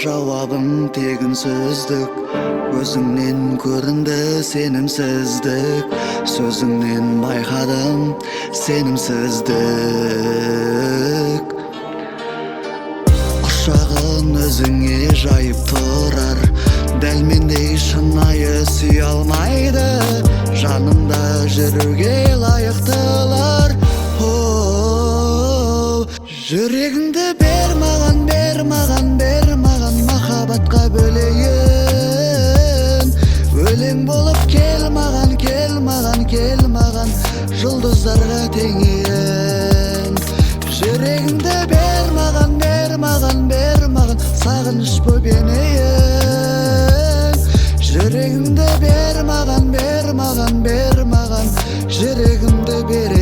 Cavabım tegimsizlik, gözüңнен көрінді сенімсіздік, сөзіңнен байқадым сенімсіздік. Құшағын өзіңе жайып тұрар, дәл мендей шынайы сүйе алмайды, жанымда жүруге лайықтылар. Жүрегіңді бер маған, бер маған, бер маған, махаббатқа бөлейін. Өлең болып кел маған, кел маған, кел маған, жұлдыздарға теңейін. Жүрегіңді бер маған, бер маған, бер маған, сағыныш боп енейін. Жүрегіңді бер маған, бер маған, бер маған, жүрегімді бер